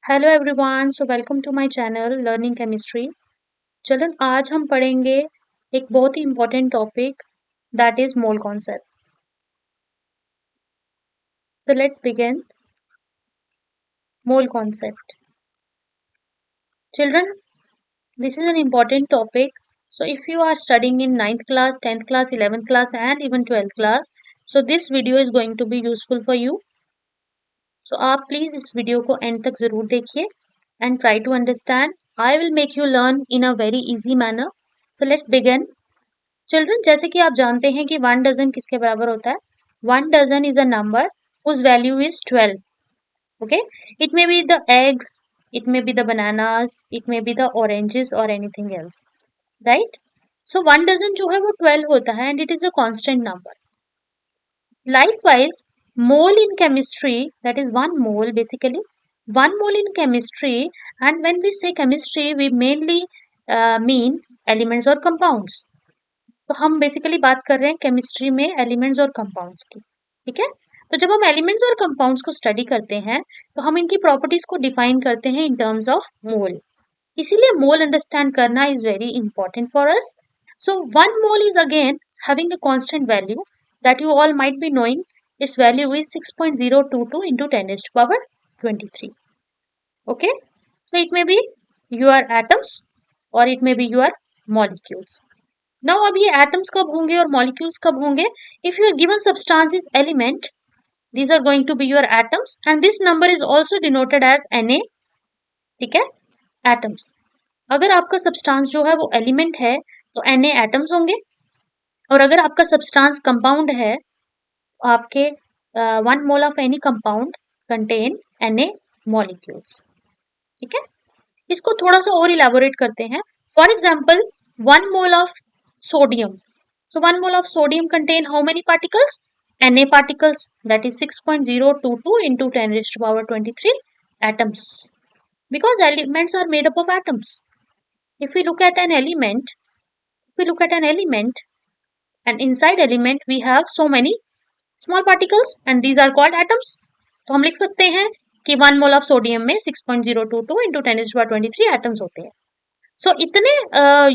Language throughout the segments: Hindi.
Hello everyone, so welcome to my channel learning chemistry. Children, आज हम पढ़ेंगे एक बहुत ही important topic that is mole concept. So let's begin. Mole concept. Children, this is an important topic. So if you are studying in 9th class, 10th class, 11th class and even 12th class, so this video is going to be useful for you. So आप प्लीज इस वीडियो को एंड तक जरूर देखिए and try to understand. I will make you learn in a very easy manner. So let's begin. Children, जैसे कि आप जानते हैं कि 1 डजन किसके बराबर होता है। 1 dozen is a number whose value is 12. Okay, it may be the eggs, it may be the bananas, it may be the oranges or anything else, right? So 1 dozen जो है वो 12 होता है and it is a constant number. Likewise, mole in chemistry, that is 1 mole basically. 1 mole in chemistry, and when we say chemistry we mainly mean elements or compounds. तो हम बेसिकली बात कर रहे हैं केमिस्ट्री में एलिमेंट्स और कंपाउंड्स की। ठीक है, तो जब हम एलिमेंट्स और कंपाउंड्स को स्टडी करते हैं तो हम इनकी प्रॉपर्टीज को डिफाइन करते हैं इन टर्म्स ऑफ मोल। इसीलिए मोल अंडरस्टैंड करना is very important for us. So 1 mole is again having a constant value that you all might be knowing. It's value is 6.022 into 10 raised to power 23. Okay, so it may be your atoms or it may be your molecules. Now अब ये atoms कब होंगे और molecules कब होंगे? If your given substance is element, these are going to be your atoms and this number is also denoted as Na. ठीक है, atoms. अगर आपका substance जो है वो element है तो Na atoms होंगे, और अगर आपका substance compound है तो आपके 1 mole of any compound contain Na molecules. ठीक है, इसको थोड़ा सा और इलेबोरेट करते हैं. For example 1 mole of sodium. So 1 mole of sodium contain how many particles? Na particles, that is 6.022 into 10 raised to power 23 atoms. Because elements are made up of atoms. If we look at an element, and inside element we have so many small particles and these are called atoms. तो हम लिख सकते हैं कि 1 mole of sodium में 6.022 into 10 raised to power 23 atoms होते हैं. सो इतने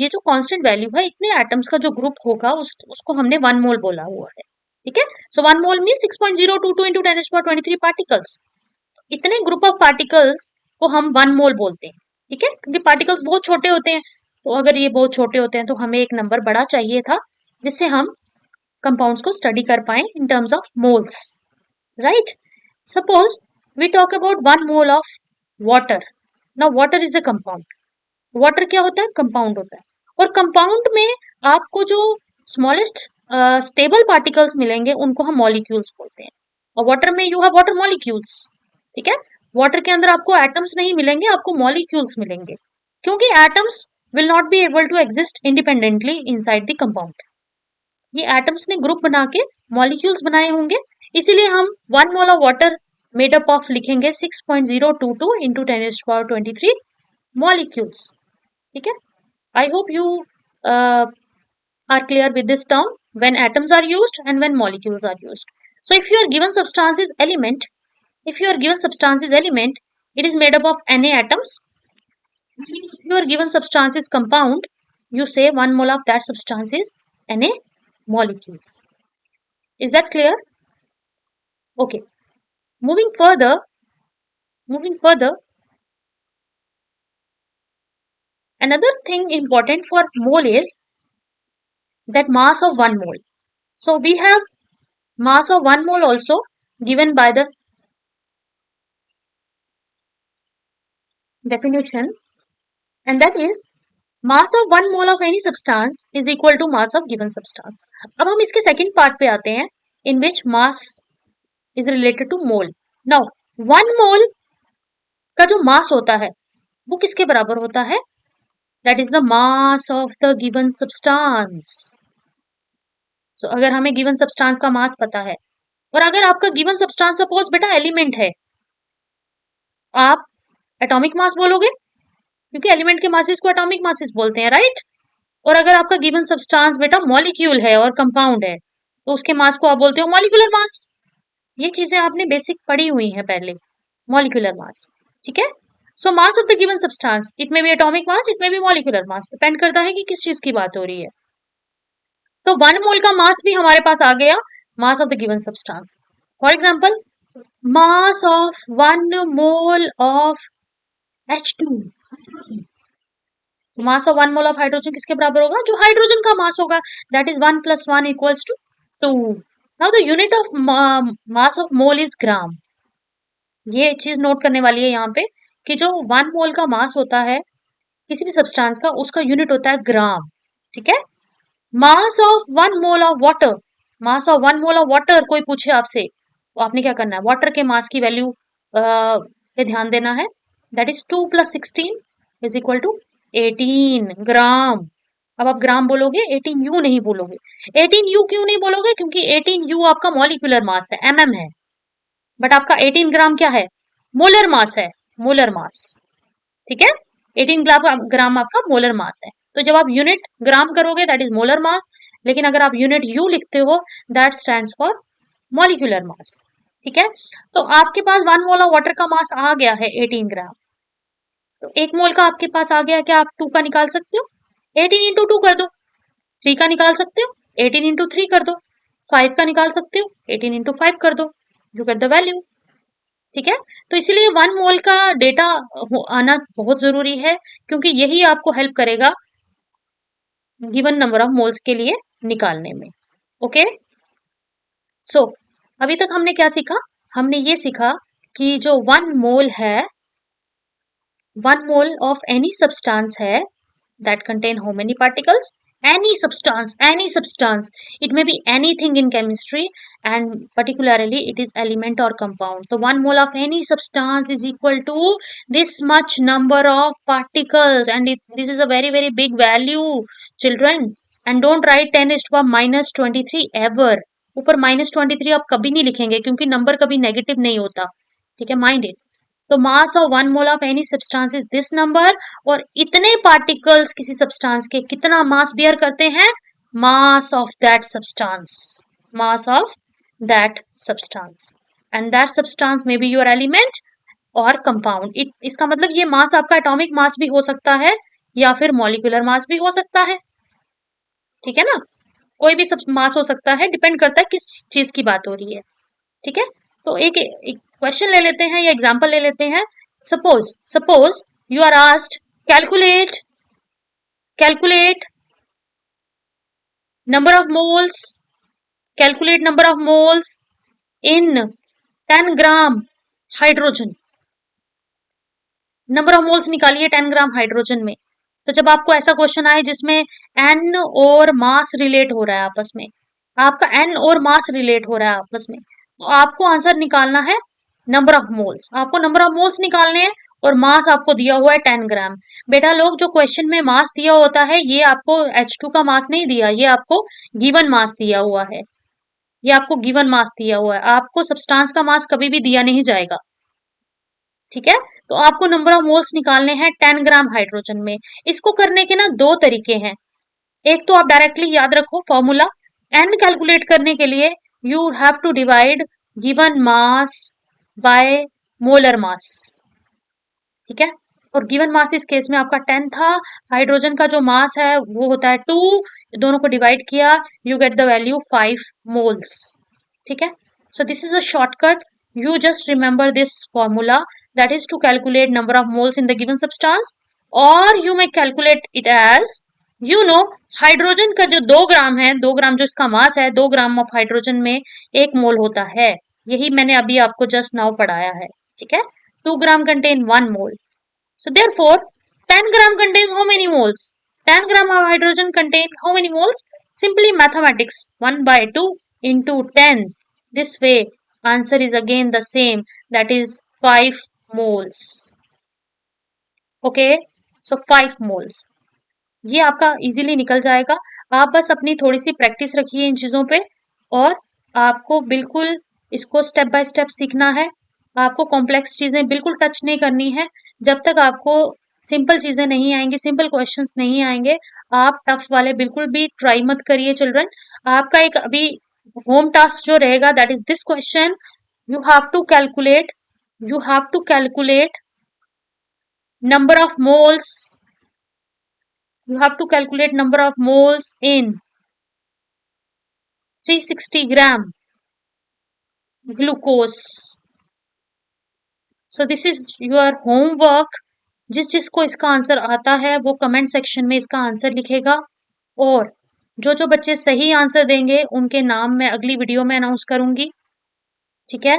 ये जो कांस्टेंट वैल्यू है, इतने एटम्स का जो ग्रुप होगा उसको हमने 1 मोल बोला हुआ है. ठीक है, so 1 mole mean 6.022 into 10 raised to power 23 particles. इतने ग्रुप ऑफ पार्टिकल्स को हम 1 मोल बोलते हैं. ठीक है, क्योंकि पार्टिकल्स बहुत छोटे होते हैं, तो अगर ये बहुत छोटे होते हैं तो हमें एक नंबर बड़ा चाहिए था जिससे हम कंपाउंड्स को स्टडी कर पाए in terms of moles, right? Suppose we talk about 1 mole of water. Now water is a compound. Water क्या होता है? कंपाउंड होता है. और कंपाउंड में आपको जो स्मॉलेस्ट स्टेबल पार्टिकल्स मिलेंगे उनको हम मॉलिक्यूल्स बोलते हैं. और वाटर में यू हैव वाटर मॉलिक्यूल्स. ठीक है, वाटर के अंदर आपको एटम्स नहीं मिलेंगे, आपको मॉलिक्यूल्स मिलेंगे, क्योंकि atoms will not be able to exist independently inside the compound. ये एटम्स ने ग्रुप बना के मॉलिक्यूल्स बनाए होंगे, इसीलिए हम 1 mole of water made up of लिखेंगे 6.022 into 10 raised to power 23 molecules. ठीक है, I hope you are clear with this term when atoms are used and when molecules are used. So if your given substance is element, it is made up of Na atoms. If your given substance is compound, you say 1 mole of that substance is Na molecules. Is that clear? Okay, moving further, another thing important for mole is that mass of 1 mole. So we have mass of 1 mole also given by the definition, and that is mass of 1 mole of any substance is equal to mass of given substance. अब हम इसके सेकंड पार्ट पे आते हैं, in which mass is related to mole. Now 1 mole का जो मास होता है वो किसके बराबर होता है? That is the mass of the given substance. So अगर हमें given substance का मास पता है, और अगर आपका given substance सपोज बेटा एलिमेंट है, आप एटॉमिक मास बोलोगे, क्योंकि एलिमेंट के मासेस को एटॉमिक मासेस बोलते हैं, राइट? और अगर आपका गिवन सब्सटेंस बेटा मॉलिक्यूल है और कंपाउंड है तो उसके मास को आप बोलते हो मॉलिक्यूलर मास. ये चीजें आपने बेसिक पढ़ी हुई हैं पहले, मॉलिक्यूलर मास. ठीक है, so mass of the given substance, it may be atomic mass, it may be molecular mass, depend करता है कि किस चीज की बात हो रही है। तो 1 मोल का मास भी हमारे पास आ गया, mass of the given substance. For example, mass of 1 mole of H2, hydrogen. Mass of 1 mole of hydrogen किसके बराबर होगा? जो हाइड्रोजन का मास होगा, that is 1 + 1 = 2। Now the unit of mass of mole is gram. ये चीज नोट करने वाली है यहाँ पे कि जो 1 मोल का मास होता है किसी भी सब्सटेंस का, उसका यूनिट होता है ग्राम। ठीक है। मास of 1 mole of water, mass of 1 mole of water कोई पूछे आपसे, तो आपने क्या करना है? वाटर के मास की वैल्यू पे ध्यान देना है। दैट इज 2 + 16 = 18 ग्राम। अब आप ग्राम बोलोगे, 18 यू नहीं बोलोगे। 18 यू क्यों नहीं बोलोगे? क्योंकि 18 यू आपका मॉलिक्यूलर मास है, एमएम है, बट आपका 18 ग्राम क्या है? मोलर मास है, मोलर मास। ठीक है। 18 ग्राम आपका मोलर मास है। तो जब आप यूनिट ग्राम करोगे दैट इज मोलर मास, लेकिन अगर आप यूनिट यू लिखते हो that stands for molecular mass. ठीक है। तो आपके पास 1 मोल ऑफ वाटर का मास आ गया है 18 ग्राम। तो 1 मोल का आपके पास आ गया, क्या आप 2 का निकाल सकते हो? 18 × 2 कर दो। 3 का निकाल सकते हो? 18 × 3 कर दो। 5 का निकाल सकते हो? 18 × 5 कर दो। You get the value. ठीक है। तो इसीलिए 1 मोल का डेटा आना बहुत जरूरी है, क्योंकि यही आपको हेल्प करेगा गिवन नंबर ऑफ मोल्स के लिए निकालने में। ओके। सो अभी तक हमने क्या सीखा? हमने ये सीखा कि जो 1 मोल है, 1 mole of any substance है that contain how many particles? Any substance. It may be anything in chemistry, and particularly it is element or compound. So 1 mole of any substance is equal to this much number of particles, and this is a very very big value, children. And don't write 10⁻⁻23 ever. ऊपर -23 आप कभी नहीं लिखेंगे, क्योंकि नंबर कभी नेगेटिव नहीं होता। ठीक है, माइंड इट। तो मास of 1 mole of any substance is this number, और इतने पार्टिकल्स किसी सब्सटेंस के कितना मास बियर करते हैं? Mass of that substance, mass of that substance, and that substance may be your element और कंपाउंड। इसका मतलब ये मास आपका एटॉमिक मास भी हो सकता है या फिर मॉलिक्यूलर मास भी हो सकता है। ठीक है ना, कोई भी सब मास हो सकता है, डिपेंड करता है किस चीज की बात हो रही है। ठीक है। तो एक क्वेश्चन ले लेते हैं या एग्जांपल ले लेते हैं। Suppose you are asked calculate number of moles, calculate number of moles in 10 gram hydrogen. Number of moles निकालिए 10 ग्राम हाइड्रोजन में। तो जब आपको ऐसा क्वेश्चन आए जिसमें एन और मास रिलेट हो रहा है आपस में, आपका एन और मास रिलेट हो रहा है आपस में, तो आपको आंसर निकालना है नंबर ऑफ मोल्स। आपको नंबर ऑफ मोल्स निकालने हैं और मास आपको दिया हुआ है 10 ग्राम। बेटा लोग, जो क्वेश्चन में मास दिया होता है ये आपको H2 का मास नहीं दिया, ये आपको गिवन मास दिया हुआ है। ये आपको गिवन मास दिया हुआ है, आपको सब्सटेंस का मास कभी भी दिया नहीं जाएगा। ठीक है। तो आपको नंबर ऑफ मोल्स निकालने हैं 10 ग्राम हाइड्रोजन में। इसको करने के ना 2 तरीके हैं। एक तो आप डायरेक्टली याद रखो फॉर्मूला, एन कैलकुलेट करने के लिए you have to divide given mass by molar mass. ठीक है। और गिवन मास इस केस में आपका 10 था, हाइड्रोजन का जो मास है वो होता है 2, दोनों को डिवाइड किया, you get the value 5 moles. ठीक है। So this is a shortcut, you just remember this formula, that is to calculate number of moles in the given substance, or you may calculate it as hydrogen का जो 2 ग्राम है, 2 ग्राम जो इसका मास है, 2 ग्राम ऑफ हाइड्रोजन में 1 मोल होता है। यही मैंने अभी आपको जस्ट नाउ पढ़ाया है। ठीक है। 2 ग्राम contain 1 mole, so therefore 10 gram contains how many moles? 10 gram of hydrogen contain how many moles? Simply mathematics, 1 by 2 into 10. This way answer is again the same, that is 5 moles. Okay, so 5 moles. ये आपका इजीली निकल जाएगा। आप बस अपनी थोड़ी सी प्रैक्टिस रखिए इन चीजों पे, और आपको बिल्कुल इसको स्टेप बाय स्टेप सीखना है। आपको कॉम्प्लेक्स चीजें बिल्कुल टच नहीं करनी है। जब तक आपको सिंपल चीजें नहीं आएंगी, सिंपल क्वेश्चंस नहीं आएंगे, आप टफ वाले बिल्कुल भी ट्राई मत करिए चिल्ड्रन। आपका एक अभी होम टास्क जो रहेगा that is this question, you have to calculate Number of moles, you have to calculate number of moles in 360 gram glucose. So this is your homework. जिसको इसका आंसर आता है वो कमेंट सेक्शन में इसका आंसर लिखेगा, और जो बच्चे सही आंसर देंगे उनके नाम मैं अगली वीडियो में अनाउंस करूंगी। ठीक है,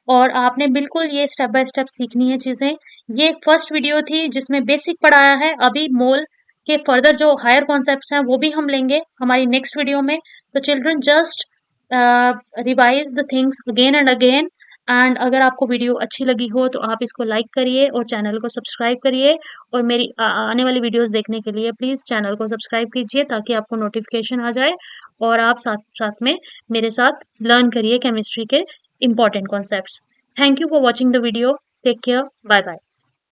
और आपने बिल्कुल ये स्टेप बाय स्टेप सीखनी है चीजें। ये फर्स्ट वीडियो थी जिसमें बेसिक पढ़ाया है, अभी मोल के फर्दर जो हायर कॉन्सेप्ट्स हैं वो भी हम लेंगे हमारी नेक्स्ट वीडियो में। तो children just revise the things again and again. And अगर आपको वीडियो अच्छी लगी हो तो आप इसको लाइक करिए और चैनल को सब्सक्राइब करिए, और मेरी आने वाली वीडियोस देखने के लिए प्लीज़ चैनल को सब्सक्राइब कीजिए ताकि आपको नोटिफिकेशन आ जाए, और आप साथ साथ में मेरे साथ लर्न करिए केमिस्ट्री के important concepts. Thank you for watching the video. Take care. Bye bye.